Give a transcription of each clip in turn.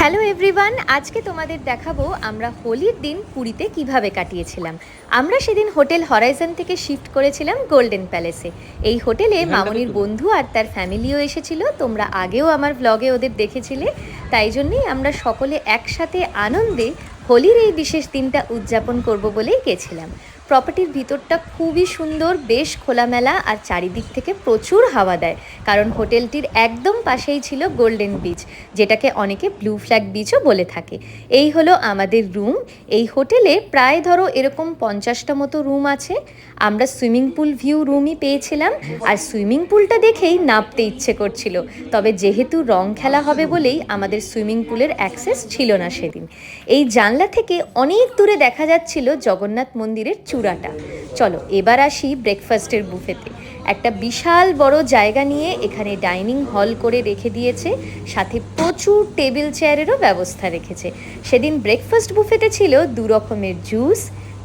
Hello everyone, আজকে তোমাদের দেখাবো আমরা হোলির দিন পুরীতে কিভাবে কাটিয়েছিলাম। আমরা সেদিন হোটেল হরাইজন থেকে শিফট করেছিলাম গোল্ডেন প্যালেসে। এই হোটেলে মামনির বন্ধু আর তার ফ্যামিলিও এসেছিল। তোমরা আগেও আমার ব্লগে ওদের দেখেছিলে, তাই জন্যই আমরা সকলে একসাথে আনন্দে হোলির এই বিশেষ দিনটা উদযাপন করব বলেই গেছিলাম। প্রপার্টির ভিতরটা খুবই সুন্দর, বেশ খোলামেলা আর চারিদিক থেকে প্রচুর হাওয়া দেয়, কারণ হোটেলটির একদম পাশেই ছিল গোল্ডেন বিচ, যেটাকে অনেকে ব্লু ফ্ল্যাগ বিচও বলে থাকে। এই হলো আমাদের রুম। এই হোটেলে প্রায় ধরো এরকম 50টা মতো রুম আছে। আমরা সুইমিং পুল ভিউ রুমই পেয়েছিলাম, আর সুইমিং পুলটা দেখেই নামতে ইচ্ছে করছিল, তবে যেহেতু রং খেলা হবে বলেই আমাদের সুইমিং পুলের অ্যাক্সেস ছিল না সেদিন। এই জানলা থেকে অনেক দূরে দেখা যাচ্ছিল জগন্নাথ মন্দিরের চূড়াটা। চলো এবার আসি ব্রেকফাস্টের বুফেতে। একটা বিশাল বড় জায়গা নিয়ে এখানে ডাইনিং হল করে রেখে দিয়েছে, সাথে প্রচুর টেবিল চেয়ারেরও ব্যবস্থা রেখেছে। সেদিন ব্রেকফাস্ট বুফেতে ছিল 2 রকমের juice,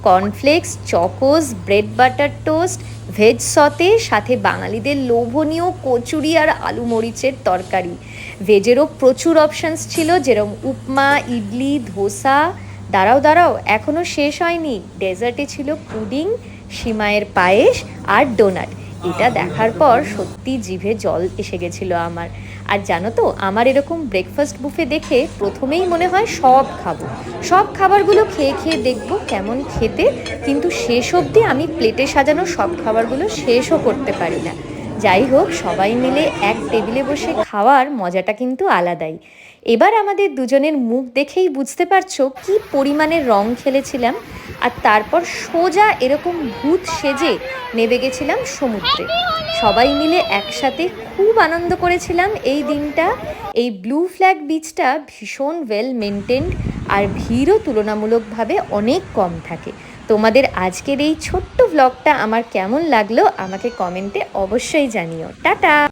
cornflakes, Chocos, bread butter toast, veg সতে, সাথে বাঙালিদের লোভনীয় কচুরি আর আলু মরিচের তরকারি। ভেজেরও প্রচুর অপশানস ছিল, যেরকম উপমা, ইডলি, ধোসা। দাঁড়াও এখনও শেষ হয়নি, ডেজার্টে ছিল পুডিং, সিমাইয়ের পায়েস আর ডোনাট। এটা দেখার পর সত্যি জিভে জল এসে গেছিলো আমার। আর জানো তো, আমার এরকম ব্রেকফাস্ট বুফে দেখে প্রথমেই মনে হয় সব খাবারগুলো খেয়ে দেখবো কেমন খেতে, কিন্তু শেষ অবধি আমি প্লেটে সাজানো সব খাবারগুলো শেষও করতে পারি না। যাই হোক, সবাই মিলে এক টেবিলে বসে খাওয়ার মজাটা কিন্তু আলাদাই। এবার আমাদের দুজনের মুখ দেখেই বুঝতে পারছো কি পরিমাণে রং খেলেছিলাম। আর তারপর সোজা এরকম ভূত সেজে নেমে গেছিলাম সমুদ্রে। সবাই মিলে একসাথে খুব আনন্দ করেছিলাম এই দিনটা। এই ব্লু ফ্ল্যাগ বিচটা ভীষণ ওয়েল মেনটেন্ড, আর ভিড়ও তুলনামূলকভাবে অনেক কম থাকে। তোমাদের আজকের এই ছোট্ট ব্লগটা আমার কেমন লাগলো আমাকে কমেন্টে অবশ্যই জানিও। টাটা।